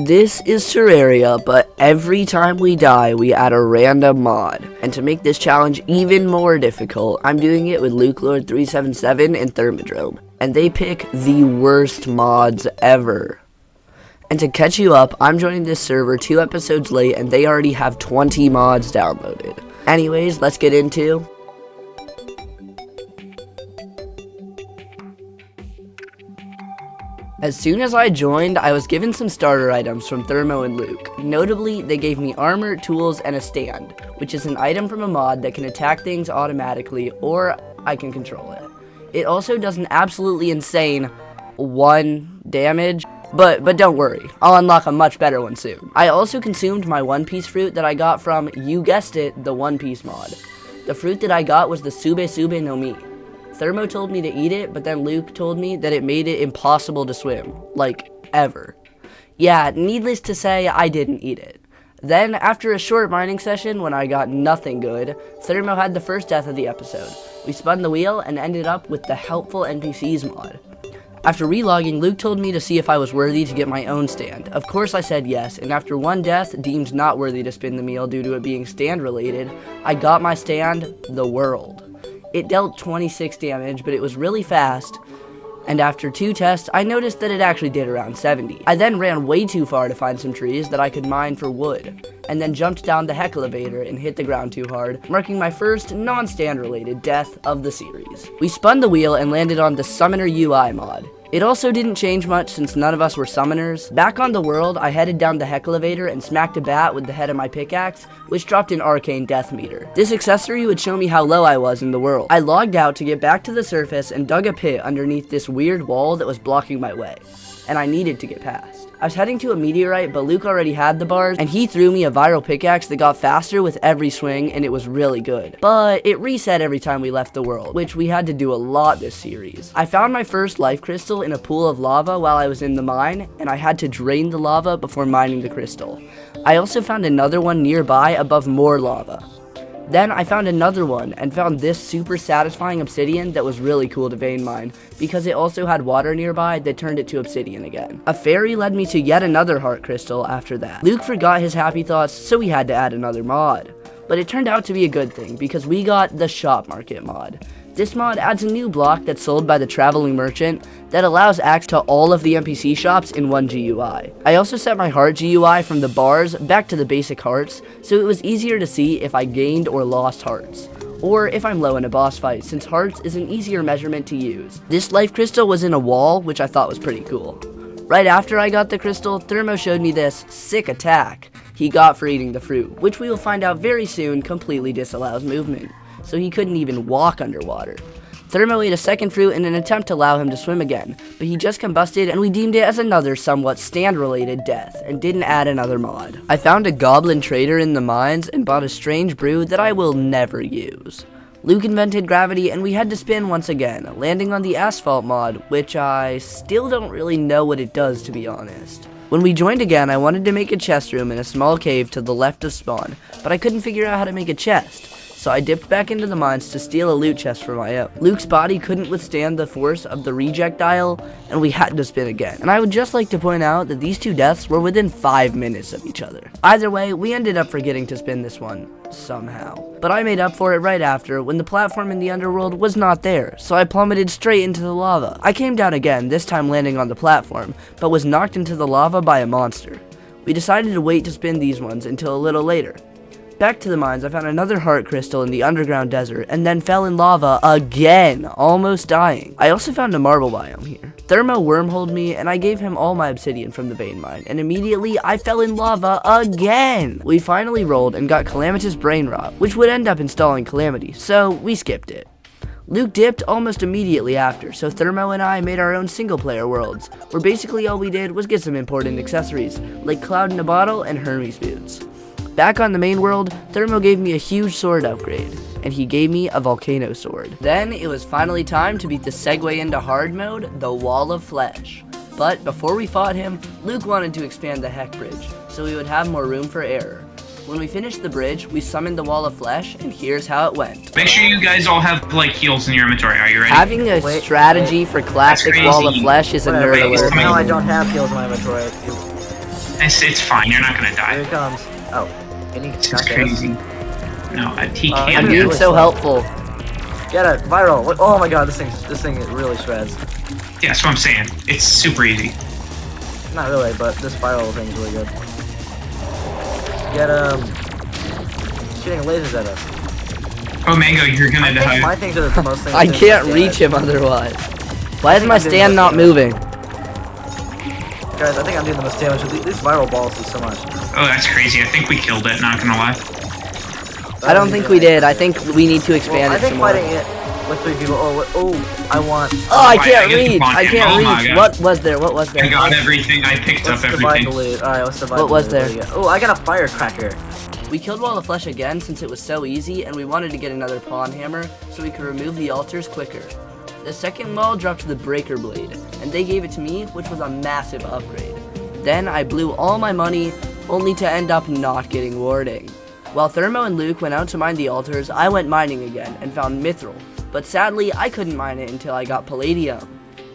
This is Terraria, but every time we die, we add a random mod. And to make this challenge even more difficult, I'm doing it with LukeLord377 and Thermodrome. And they pick the worst mods ever. And to catch you up, I'm joining this server 2 episodes late, and they already have 20 mods downloaded. Anyways, let's get into... As soon as I joined, I was given some starter items from Thermo and Luke. Notably, they gave me armor, tools, and a stand, which is an item from a mod that can attack things automatically, or I can control it. It also does an absolutely insane 1 damage, but don't worry, I'll unlock a much better one soon. I also consumed my One Piece fruit that I got from, you guessed it, the One Piece mod. The fruit that I got was the Sube Sube no Mi. Thermo told me to eat it, but then Luke told me that it made it impossible to swim. Like, ever. Yeah, needless to say, I didn't eat it. Then, after a short mining session when I got nothing good, Thermo had the first death of the episode. We spun the wheel and ended up with the Helpful NPCs mod. After relogging, Luke told me to see if I was worthy to get my own stand. Of course I said yes, and after 1 death, deemed not worthy to spin the wheel due to it being stand related, I got my stand, the World. It dealt 26 damage, but it was really fast, and after 2 tests, I noticed that it actually did around 70. I then ran way too far to find some trees that I could mine for wood, and then jumped down the heck elevator and hit the ground too hard, marking my first non-stand related death of the series. We spun the wheel and landed on the Summoner UI mod. It also didn't change much since none of us were summoners. Back on the world, I headed down the heck elevator and smacked a bat with the head of my pickaxe, which dropped an arcane death meter. This accessory would show me how low I was in the world. I logged out to get back to the surface and dug a pit underneath this weird wall that was blocking my way, and I needed to get past. I was heading to a meteorite, but Luke already had the bars, and he threw me a viral pickaxe that got faster with every swing, and it was really good. But it reset every time we left the world, which we had to do a lot this series. I found my first life crystal in a pool of lava while I was in the mine, and I had to drain the lava before mining the crystal. I also found another one nearby above more lava. Then I found another one and found this super satisfying obsidian that was really cool to vein mine because it also had water nearby that turned it to obsidian again. A fairy led me to yet another heart crystal after that. Luke forgot his happy thoughts, so we had to add another mod. But it turned out to be a good thing because we got the shop market mod. This mod adds a new block that's sold by the traveling merchant that allows access to all of the NPC shops in one GUI. I also set my heart GUI from the bars back to the basic hearts, so it was easier to see if I gained or lost hearts, or if I'm low in a boss fight, since hearts is an easier measurement to use. This life crystal was in a wall, which I thought was pretty cool. Right after I got the crystal, Thermo showed me this sick attack he got for eating the fruit, which we will find out very soon completely disallows movement, so he couldn't even walk underwater. Thermo ate a second fruit in an attempt to allow him to swim again, but he just combusted and we deemed it as another somewhat stand-related death, and didn't add another mod. I found a goblin trader in the mines and bought a strange brew that I will never use. Luke invented gravity and we had to spin once again, landing on the asphalt mod, which I still don't really know what it does, to be honest. When we joined again, I wanted to make a chest room in a small cave to the left of spawn, but I couldn't figure out how to make a chest. So I dipped back into the mines to steal a loot chest for my own. Luke's body couldn't withstand the force of the rejectile, and we had to spin again. And I would just like to point out that these 2 deaths were within 5 minutes of each other. Either way, we ended up forgetting to spin this one, somehow. But I made up for it right after, when the platform in the underworld was not there, so I plummeted straight into the lava. I came down again, this time landing on the platform, but was knocked into the lava by a monster. We decided to wait to spin these ones until a little later. Back to the mines, I found another heart crystal in the underground desert, and then fell in lava again, almost dying. I also found a marble biome here. Thermo wormholed me, and I gave him all my obsidian from the vein mine, and immediately I fell in lava again! We finally rolled and got Calamitous Brain Rot, which would end up installing Calamity, so we skipped it. Luke dipped almost immediately after, so Thermo and I made our own single-player worlds, where basically all we did was get some important accessories, like Cloud in a Bottle and Hermes boots. Back on the main world, Thermo gave me a huge sword upgrade, and he gave me a volcano sword. Then it was finally time to beat the segue into hard mode, the Wall of Flesh. But before we fought him, Luke wanted to expand the Heck Bridge, so we would have more room for error. When we finished the bridge, we summoned the Wall of Flesh, and here's how it went. Make sure you guys all have, like, heals in your inventory. Are you ready? Having a strategy for classic Wall of Flesh is a nerd alert. No, I don't have heals in my inventory. It's fine. You're not gonna Here die. it comes. Oh, can he It's not get us? crazy. No, he I'm can't. I'm Yeah, being it's so fine. helpful. Get it, viral. Oh my god, this thing really shreds. Yeah, that's what I'm saying. It's super easy. Not really, but this viral thing is really good. Get shooting lasers at us. Oh, Mango, you're gonna I think die. my things are the most things. I can't reach him otherwise. Why is my stand not moving? Guys, I think I'm doing the most damage. These viral balls do so much. Oh, that's crazy. I think we killed it. Not gonna lie. I don't think we did. I think we need to expand I it think some more. fighting it with 3 people. I want. Oh, I I can't get the reach. content. I can't Oh my reach. God. What was there? What was there? I got everything. I picked Let's up divide everything. the loot. Alright, let's divide What the was loot. there? do you get? Oh, I got a firecracker. We killed Wall of Flesh again since it was so easy, and we wanted to get another pawn hammer so we could remove the altars quicker. The second wall dropped the breaker blade, and they gave it to me, which was a massive upgrade. Then I blew all my money, only to end up not getting warding. While Thermo and Luke went out to mine the altars, I went mining again and found mithril, but sadly I couldn't mine it until I got palladium.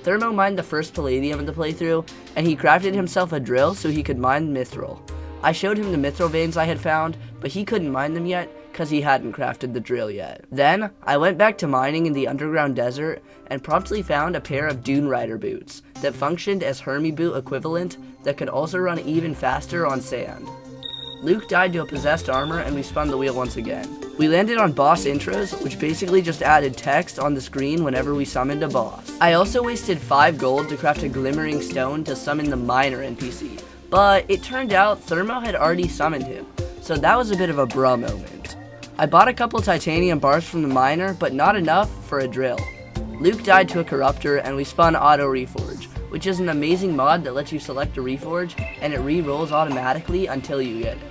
Thermo mined the first palladium in the playthrough, and he crafted himself a drill so he could mine mithril. I showed him the mithril veins I had found, but he couldn't mine them yet because he hadn't crafted the drill yet. Then, I went back to mining in the underground desert and promptly found a pair of Dune Rider boots that functioned as Hermie boot equivalent that could also run even faster on sand. Luke died to a possessed armor and we spun the wheel once again. We landed on boss intros, which basically just added text on the screen whenever we summoned a boss. I also wasted 5 gold to craft a glimmering stone to summon the miner NPC, but it turned out Thermo had already summoned him, so that was a bit of a bruh moment. I bought a couple titanium bars from the miner, but not enough for a drill. Luke died to a corruptor and we spun Auto Reforge, which is an amazing mod that lets you select a reforge and it re-rolls automatically until you get it.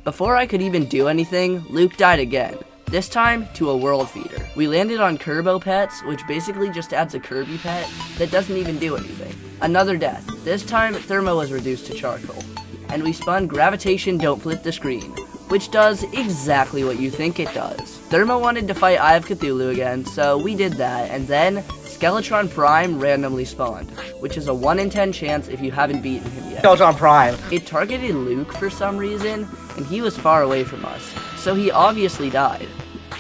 Before I could even do anything, Luke died again, this time to a world feeder. We landed on Kerbo Pets, which basically just adds a Kirby pet that doesn't even do anything. Another death, this time Thermo was reduced to charcoal. And we spun Gravitation Don't Flip the Screen, which does exactly what you think it does. Thermo wanted to fight Eye of Cthulhu again, so we did that, and then Skeletron Prime randomly spawned, which is a 1 in 10 chance if you haven't beaten him yet. Skeletron Prime. It targeted Luke for some reason, and he was far away from us, so he obviously died.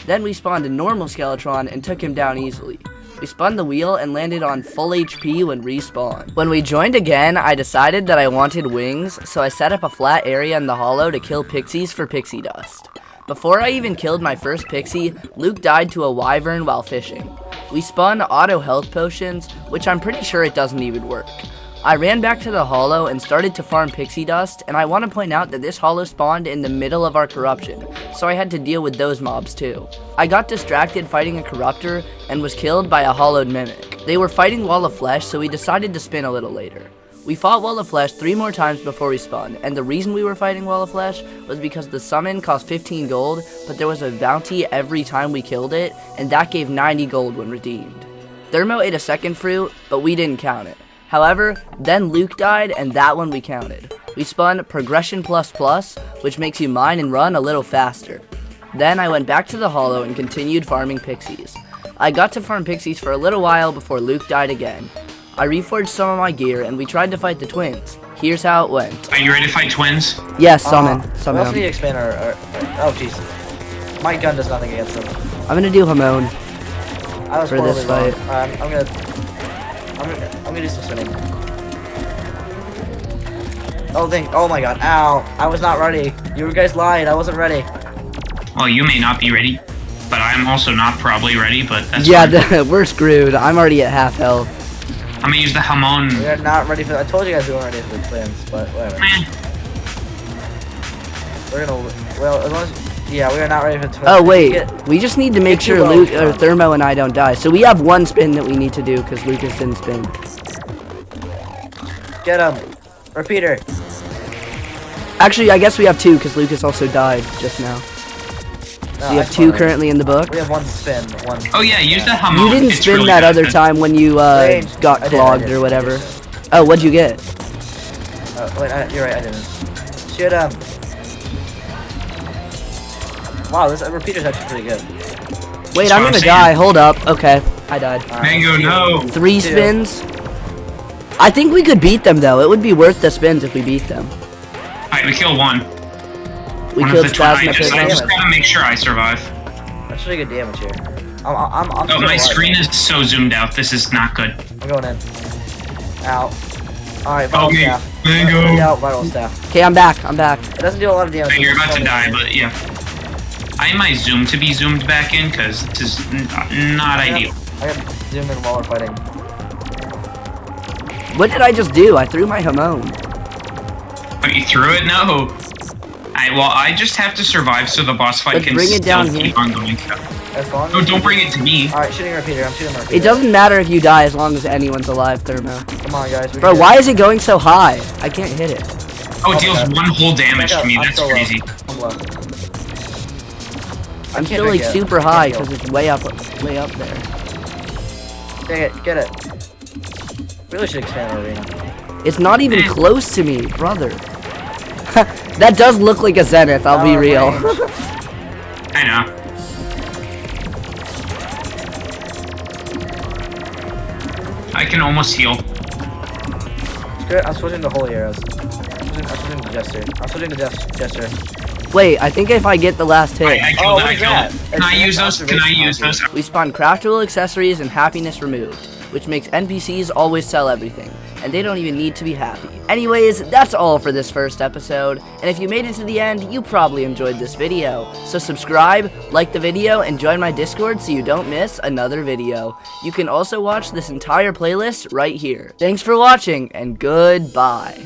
Then we spawned a normal Skeletron and took him down easily. We spun the wheel and landed on full HP when respawned. When we joined again, I decided that I wanted wings, so I set up a flat area in the hollow to kill pixies for pixie dust. Before I even killed my first pixie, Luke died to a wyvern while fishing. We spun auto health potions, which I'm pretty sure it doesn't even work. I ran back to the hollow and started to farm pixie dust, and I want to point out that this hollow spawned in the middle of our corruption, so I had to deal with those mobs too. I got distracted fighting a corruptor and was killed by a hollowed mimic. They were fighting Wall of Flesh, so we decided to spin a little later. We fought Wall of Flesh 3 more times before we spun, and the reason we were fighting Wall of Flesh was because the summon cost 15 gold, but there was a bounty every time we killed it, and that gave 90 gold when redeemed. Thermo ate a second fruit, but we didn't count it. However, then Luke died, and that one we counted. We spun Progression Plus Plus, which makes you mine and run a little faster. Then I went back to the hollow and continued farming pixies. I got to farm pixies for a little while before Luke died again. I reforged some of my gear, and we tried to fight the twins. Here's how it went. Are you ready to fight twins? Yes, We summon also need to them. expand our oh jeez. My gun does nothing against them. I'm gonna do Hamon. I was For this horribly fight. wrong. I'm gonna do some spinning. Oh my god, ow. I was not ready. You guys lied, I wasn't ready. Well, you may not be ready, but I'm also not probably ready, but that's Yeah, fine. we're screwed. I'm already at half health. I'm gonna use the Hamon. We are not ready for I told you guys we weren't ready for the twins, but whatever. Meh. We're gonna well as long as yeah, we are not ready for the twins. Oh wait, Get- we just need to make get too sure low, Luke or Sean. Thermo and I don't die. So we have one spin that we need to do because Lucas didn't spin. Get him. Repeater. Actually, I guess we have 2 because Lucas also died just now. No, So you have 2 currently in the book. We have one spin. One. Oh yeah, use the Hamon. You didn't It's spin really that good. other time when you Range. got I did, clogged or whatever. Oh, what'd you get? Oh, wait, you're right, I didn't. Shoot him. Wow, this repeater's actually pretty good. Wait, That's I'm what I'm gonna saying. die. Hold up. Okay, I died. Mango, no. 3 spins. I think we could beat them though. It would be worth the spins if we beat them. Alright, we killed one. We One killed of the I Spasma just Piglet. gotta make sure I survive. That's really good damage here. I'm Oh, still my alive. screen is so zoomed out. This is not good. I'm going in. Out. Alright, vital Okay, staff. bingo. Out, vital staff. Okay, I'm back. I'm back. It doesn't do a lot of damage. You're about to die, but yeah. I might zoom to be zoomed back in because this is not ideal. I got zoomed in while we're fighting. What did I just do? I threw my Hamon. Oh, you threw it? No. Well, I just have to survive so the boss fight Let's can bring it still down keep here. on going. As long No, as don't bring it to me. Alright, shooting repeater. I'm shooting repeater. It doesn't matter if you die as long as anyone's alive, Thermo. Come on, guys. Bro, why is it going so high? I can't hit it. Oh, it deals one whole damage to me. I'm That's so low. crazy. I'm low. I'm can't still like drink it. super I high can't because it's way up there. Dang it, get it. Really should expand our arena. It's not even close to me, brother. That does look like a Zenith, I'll be Out of real. range. I know. I can almost heal. Screw it, I'm switching to holy arrows. I'm switching to Jester. I'm switching to Jester. Wait, I think if I get the last hit, I Oh, killed what it. I is killed that? it. Can I use those? Can I use those? we spawn craftable accessories and happiness removed, which makes NPCs always sell everything, and they don't even need to be happy. Anyways, that's all for this first episode, and if you made it to the end, you probably enjoyed this video. So subscribe, like the video, and join my Discord so you don't miss another video. You can also watch this entire playlist right here. Thanks for watching, and goodbye.